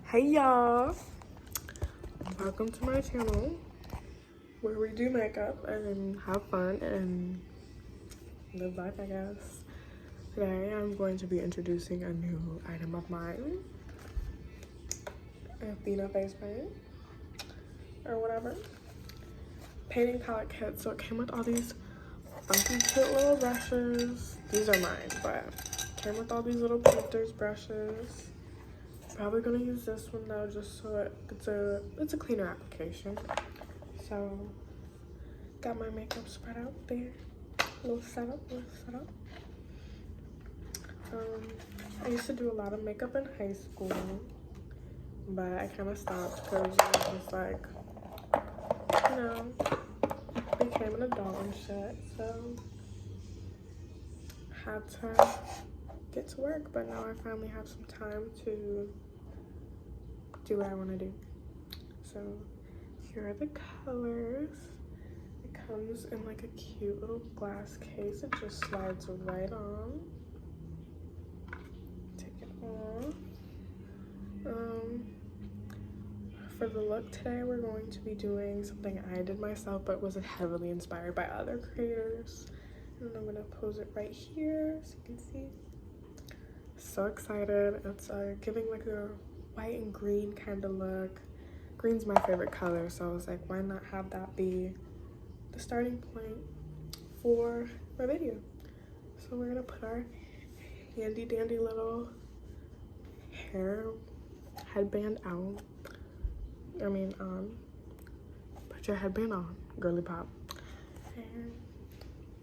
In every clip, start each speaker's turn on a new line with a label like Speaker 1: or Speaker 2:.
Speaker 1: Hey y'all, welcome to my channel where we do makeup and have fun and live life, I guess. Today I'm going to be introducing a new item of mine, Athena face paint or whatever. Painting palette kit, so it came with all these funky cute little brushes. These are mine, but it came with all these little painter's brushes. Probably gonna use this one though, just so it's a cleaner application. So got my makeup spread out there, little setup. I used to do a lot of makeup in high school, but I kind of stopped because it was just like, you know, became an adult and shit. So had to get to work, but now I finally have some time to do what I want to do. So here are the colors. It comes in like a cute little glass case. It just slides right on. Take it off. For the look today, we're going to be doing something I did myself, but was heavily inspired by other creators. And I'm gonna pose it right here so you can see. So excited. It's giving like a white and green kind of look. Green's my favorite color, so I was like, why not have that be the starting point for my video? So we're gonna put our handy dandy little hair headband on. Put your headband on, girly pop. And,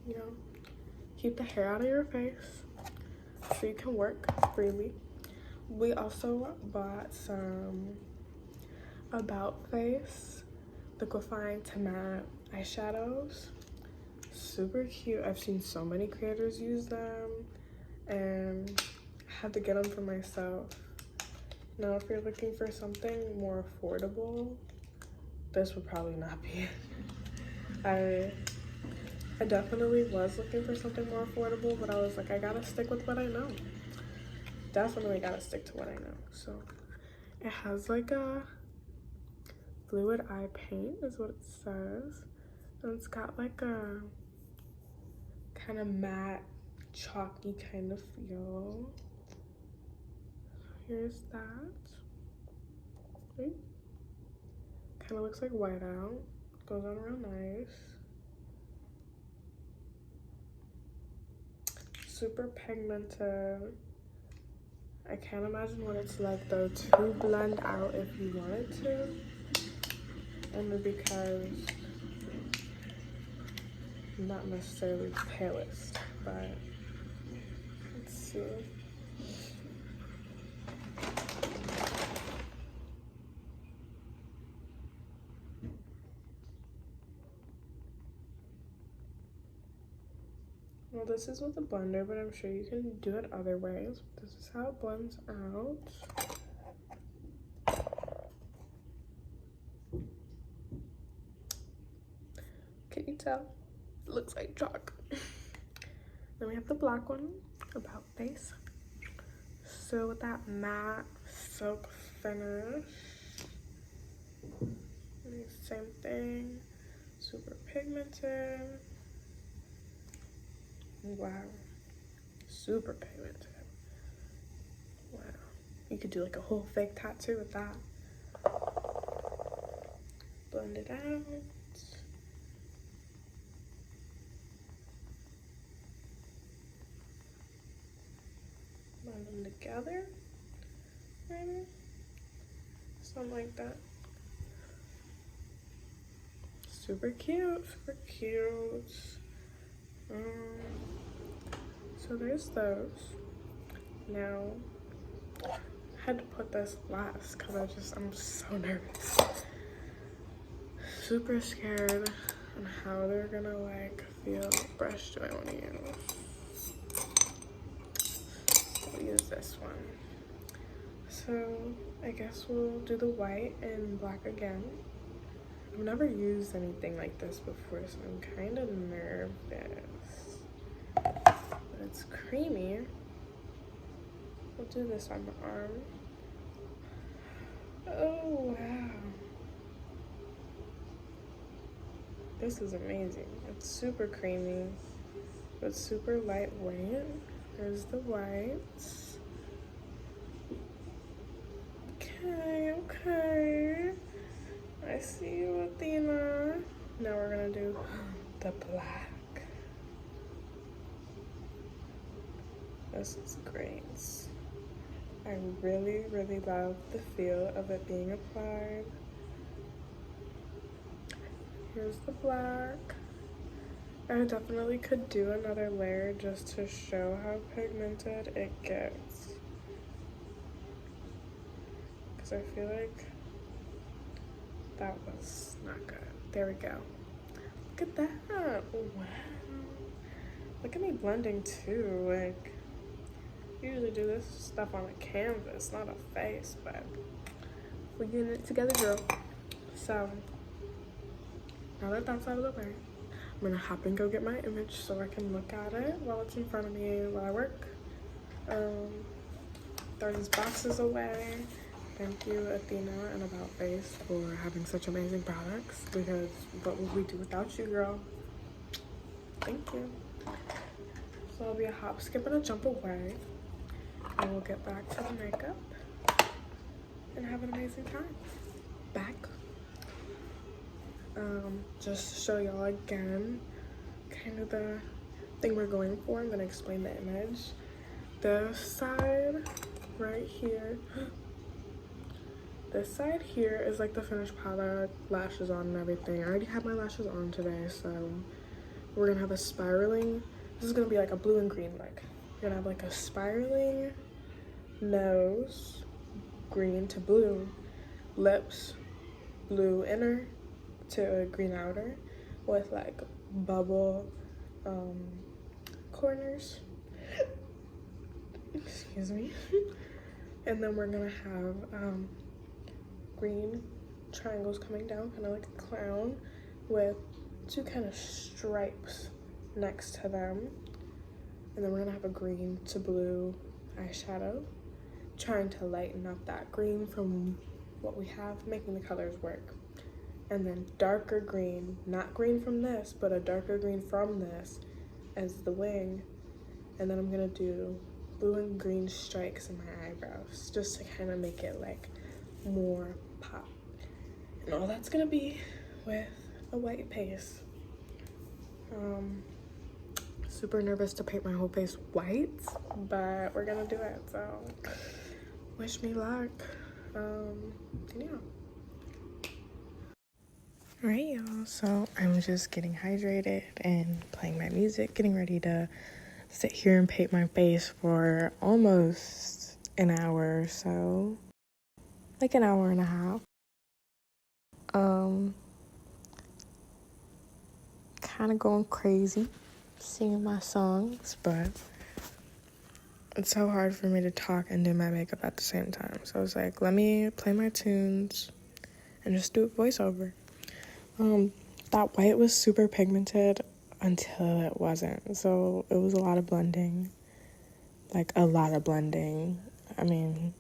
Speaker 1: you know, keep the hair out of your face so you can work freely. We also bought some About Face liquefying to matte eyeshadows. Super cute. I've seen so many creators use them and I had to get them for myself. Now if you're looking for something more affordable, this would probably not be it. I definitely was looking for something more affordable, but I was like, I gotta stick with what I know. Definitely gotta stick to what I know. So it has like a fluid eye paint is what it says, and it's got like a kind of matte chalky kind of feel. Here's that. Kind of looks like whiteout. Goes on real nice. Super pigmented. I can't imagine what it's like though to blend out if you wanted to. Only because I'm not necessarily the palest, but let's see. Well, this is with a blender, but I'm sure you can do it other ways. This is how it blends out. Can you tell? It looks like chalk. Then we have the black one, About Face. So with that matte silk finish. Same thing. Super pigmented. Wow. Super pigmented. Wow. You could do like a whole fake tattoo with that. Blend it out. Blend them together. Maybe. Something like that. Super cute. Super cute. So there's those. Now, I had to put this last because I'm so nervous. Super scared on how they're gonna like feel. What brush do I want to use? I'll use this one. So I guess we'll do the white and black again. I've never used anything like this before, so I'm kind of nervous. But it's creamy. We'll do this on the arm. Oh, wow. This is amazing. It's super creamy, but super lightweight. There's the whites. Okay, okay. I see you, Athena. Now we're gonna do the black. This is great. I really, really love the feel of it being applied. Here's the black. I definitely could do another layer just to show how pigmented it gets. Because I feel like that was not good. There we go. Look at that. Wow. Look at me blending too. Like, I usually do this stuff on a canvas, not a face, but we're getting it together, girl. So, now that that's out of the way, I'm gonna hop and go get my image so I can look at it while it's in front of me while I work. Throw these boxes away. Thank you, Athena and About Face, for having such amazing products, because what would we do without you, girl? Thank you. So I'll be a hop, skip, and a jump away, and we'll get back to the makeup and have an amazing time. Back. Just to show y'all again kind of the thing we're going for. I'm gonna explain the image. This side right here, this side here is like the finished product, lashes on and everything. I already have my lashes on today, so we're gonna have a spiraling. This is gonna be like a blue and green look. We're gonna have like a spiraling nose, green to blue, lips, blue inner to green outer, with like bubble corners. Excuse me. And then we're gonna have green triangles coming down, kind of like a clown, with two kind of stripes next to them. And then we're gonna have a green to blue eyeshadow, trying to lighten up that green from what we have, making the colors work. And then darker green, not green from this, but a darker green from this as the wing. And then I'm gonna do blue and green strikes in my eyebrows, just to kind of make it like more pop. And all that's gonna be with a white base. Super nervous to paint my whole face white, but we're gonna do it, so wish me luck. Yeah. Alright, y'all, so I'm just getting hydrated and playing my music, getting ready to sit here and paint my face for almost an hour or so, like an hour and a half. Kind of going crazy singing my songs, but it's so hard for me to talk and do my makeup at the same time. So I was like, let me play my tunes and just do a voiceover. That white was super pigmented until it wasn't. So it was a lot of blending. Like a lot of blending. I mean,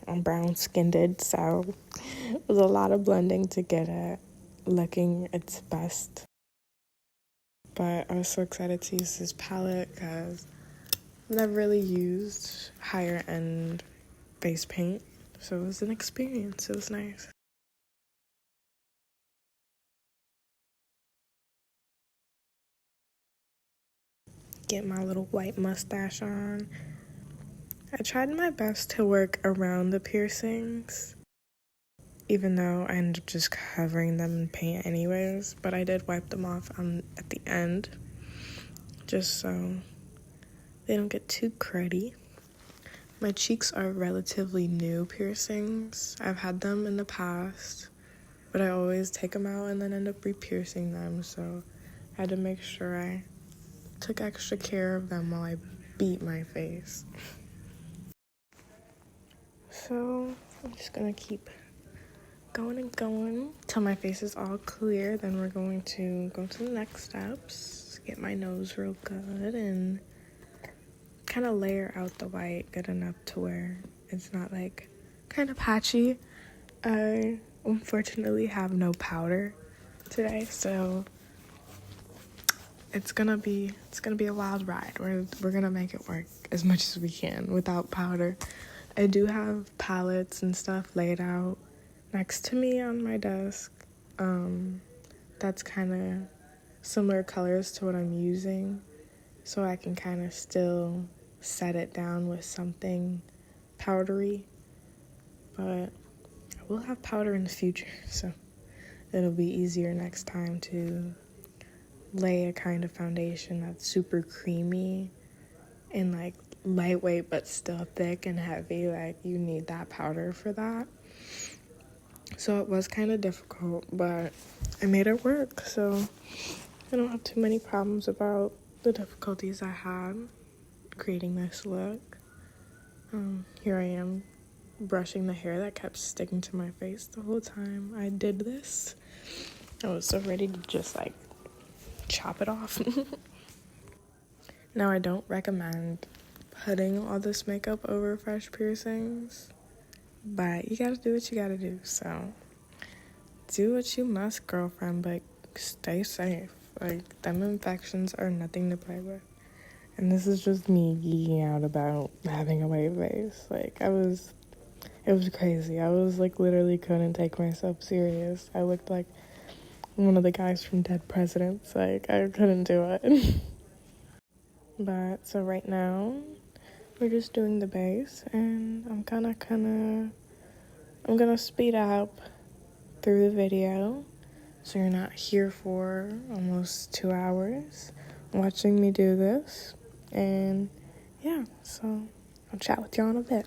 Speaker 1: I'm brown skinned, so it was a lot of blending to get it looking its best. But I was so excited to use this palette because I've never really used higher end face paint. So it was an experience. It was nice. Get my little white mustache on. I tried my best to work around the piercings, even though I ended up just covering them in paint anyways, but I did wipe them off at the end, just so they don't get too cruddy. My cheeks are relatively new piercings. I've had them in the past, but I always take them out and then end up re-piercing them, so I had to make sure I took extra care of them while I beat my face. So I'm just gonna keep going and going till my face is all clear. Then we're going to go to the next steps, get my nose real good and kind of layer out the white good enough to where it's not like kind of patchy. I unfortunately have no powder today, so it's gonna be a wild ride. We're gonna make it work as much as we can without powder. I do have palettes and stuff laid out next to me on my desk. That's kind of similar colors to what I'm using, so I can kind of still set it down with something powdery. But I will have powder in the future, so it'll be easier next time to lay a kind of foundation that's super creamy and like lightweight but still thick and heavy. Like, you need that powder for that. So it was kind of difficult, but I made it work, so I don't have too many problems about the difficulties I had creating this look. Here I am brushing the hair that kept sticking to my face the whole time I did this. I was so ready to just like chop it off. Now, I don't recommend putting all this makeup over fresh piercings, but you gotta do what you gotta do. So do what you must, girlfriend, but stay safe. Like, them infections are nothing to play with. And this is just me geeking out about having a wave face. Like, it was crazy. I was like, literally couldn't take myself serious. I looked like one of the guys from Dead Presidents. Like, I couldn't do it. But so right now we're just doing the base, and I'm gonna speed up through the video so you're not here for almost 2 hours watching me do this. And yeah, so I'll chat with y'all in a bit.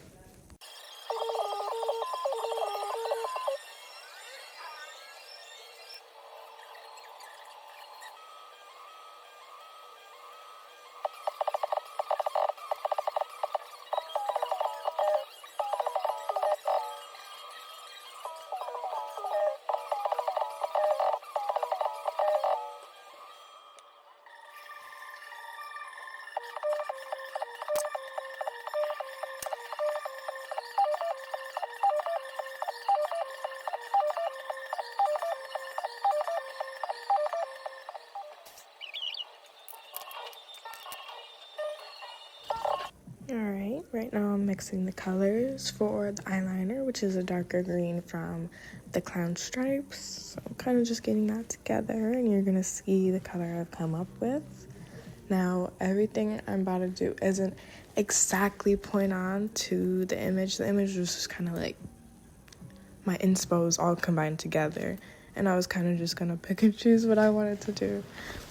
Speaker 1: Alright, right now I'm mixing the colors for the eyeliner, which is a darker green from the Clown Stripes. So I'm kind of just getting that together, and you're gonna see the color I've come up with. Now, everything I'm about to do isn't exactly point on to the image. The image was just kind of like my inspos all combined together, and I was kind of just gonna pick and choose what I wanted to do.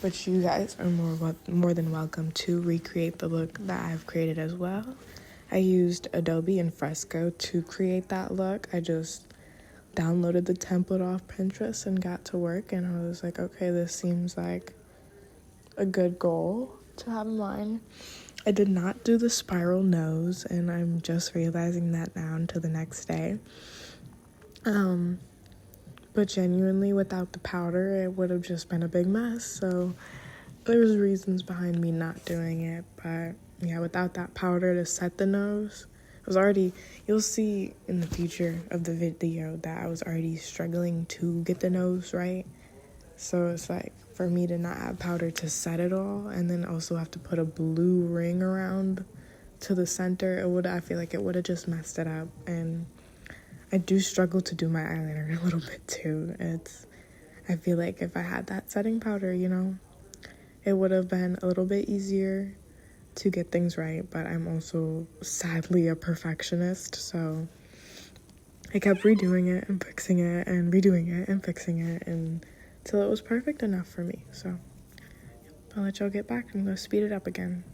Speaker 1: But you guys are more than welcome to recreate the look that I've created as well. I used Adobe and Fresco to create that look. I just downloaded the template off Pinterest and got to work, and I was like, okay, this seems like a good goal to have in mind. I did not do the spiral nose, and I'm just realizing that now until the next day. But genuinely, without the powder, it would have just been a big mess. So there's reasons behind me not doing it. But yeah, without that powder to set the nose, I was already, you'll see in the future of the video that I was already struggling to get the nose right. So it's like, for me to not have powder to set it all, and then also have to put a blue ring around to the center, I feel like it would have just messed it up. And I do struggle to do my eyeliner a little bit too. I feel like if I had that setting powder, it would have been a little bit easier to get things right. But I'm also sadly a perfectionist, so I kept redoing it and fixing it and redoing it and fixing it until it was perfect enough for me. So I'll let y'all get back. I'm gonna speed it up again.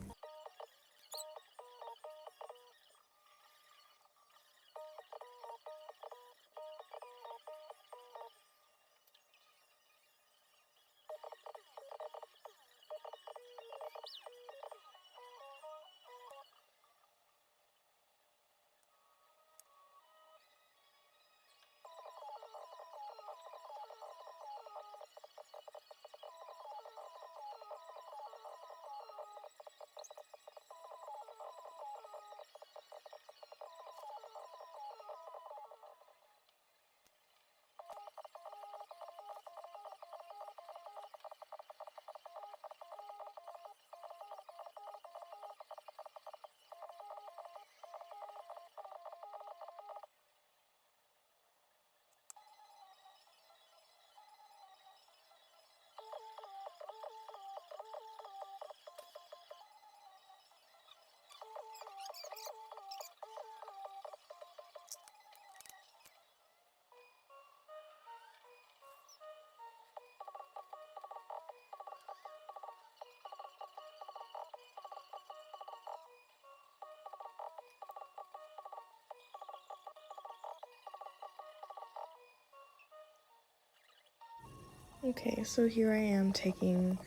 Speaker 1: Okay, so here I am taking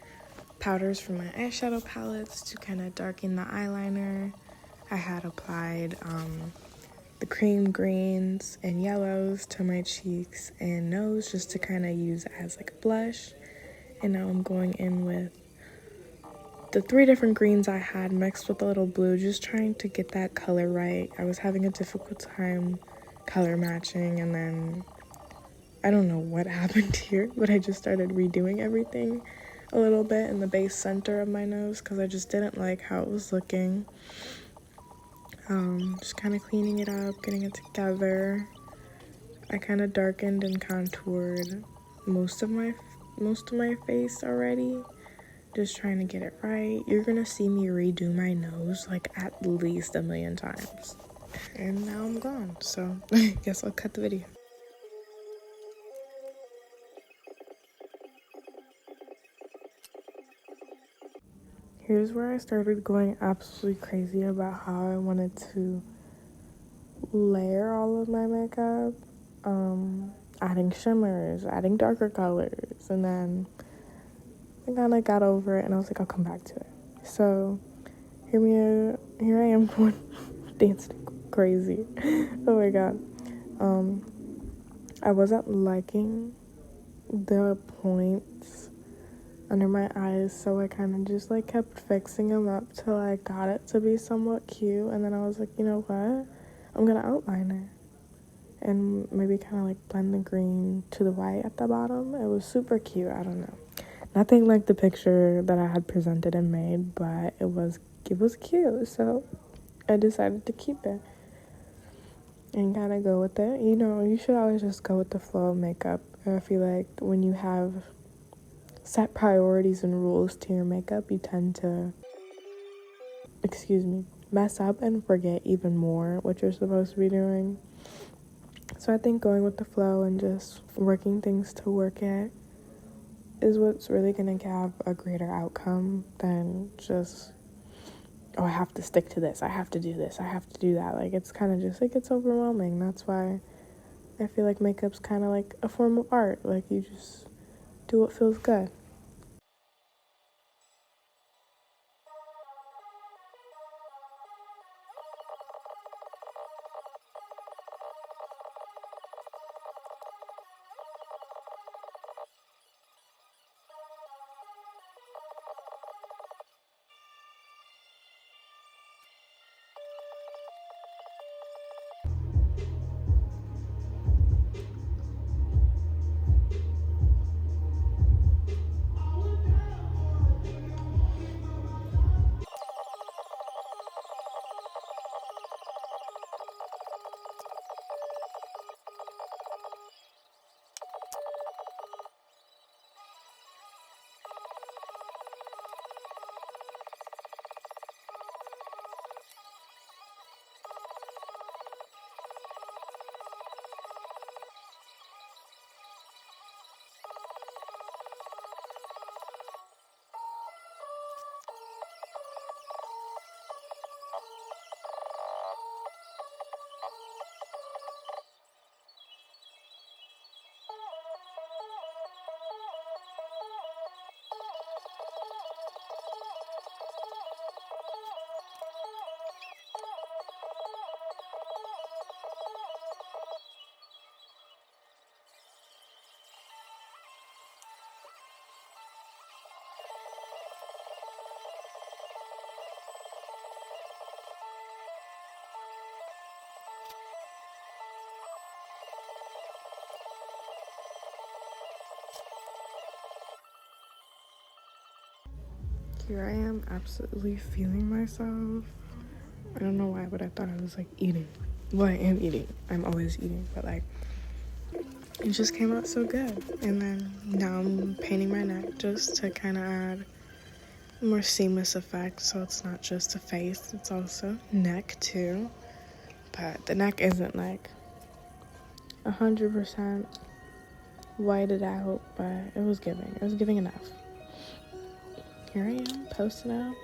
Speaker 1: powders from my eyeshadow palettes to kind of darken the eyeliner. I had applied the cream greens and yellows to my cheeks and nose just to kind of use as like a blush. And now I'm going in with the 3 different greens I had mixed with a little blue, just trying to get that color right. I was having a difficult time color matching, and then I don't know what happened here, but I just started redoing everything a little bit in the base center of my nose because I just didn't like how it was looking. Just kind of cleaning it up, getting it together. I kind of darkened and contoured most of my face already. Just trying to get it right. You're gonna see me redo my nose like at least 1,000,000 times. And now I'm gone, so I guess I'll cut the video. Here's where I started going absolutely crazy about how I wanted to layer all of my makeup. Adding shimmers, adding darker colors, and then I kind of got over it and I was like, I'll come back to it. So here I am going dancing crazy. Oh my god. I wasn't liking the points under my eyes, so I kind of just like kept fixing them up till I got it to be somewhat cute. And then I was like, you know what, I'm gonna outline it and maybe kind of like blend the green to the white at the bottom. It was super cute. I don't know, nothing like the picture that I had presented and made, but it was cute, so I decided to keep it and kind of go with it. You know, you should always just go with the flow of makeup. I feel like when you have set priorities and rules to your makeup, you tend to, mess up and forget even more what you're supposed to be doing. So I think going with the flow and just working things to work it is what's really going to have a greater outcome than just, oh, I have to stick to this, I have to do this, I have to do that. Like, it's kind of just, like, it's overwhelming. That's why I feel like makeup's kind of like a form of art. Like, you just do what feels good. Here I am absolutely feeling myself. I don't know why, but I thought I was like eating. Well, I am eating. I'm always eating, but like, it just came out so good. And then now I'm painting my neck just to kind of add a more seamless effect. So it's not just a face, it's also neck too. But the neck isn't like 100% whited out, but it was giving enough. Here I am, posting up,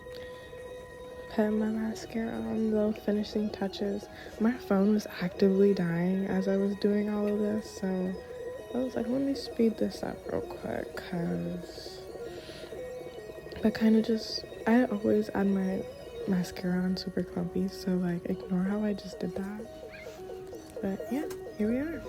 Speaker 1: putting my mascara on, little finishing touches. My phone was actively dying as I was doing all of this, so I was like, let me speed this up real quick because I kind of just, I always add my mascara on super clumpy, so like ignore how I just did that. But yeah, here we are.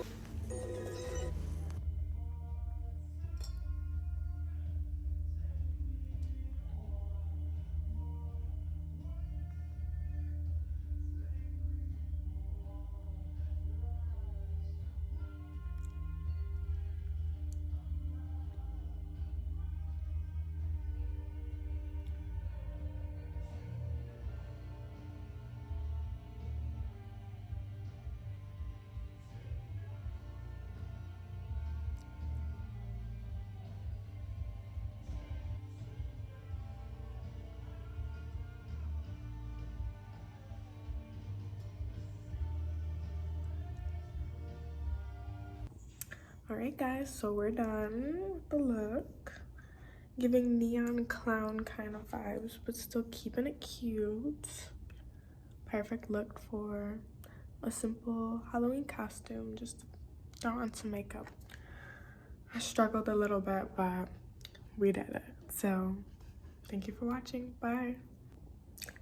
Speaker 1: Alright guys, so we're done with the look. Giving neon clown kind of vibes, but still keeping it cute. Perfect look for a simple Halloween costume. Just throw on some makeup. I struggled a little bit, but we did it. So thank you for watching. Bye.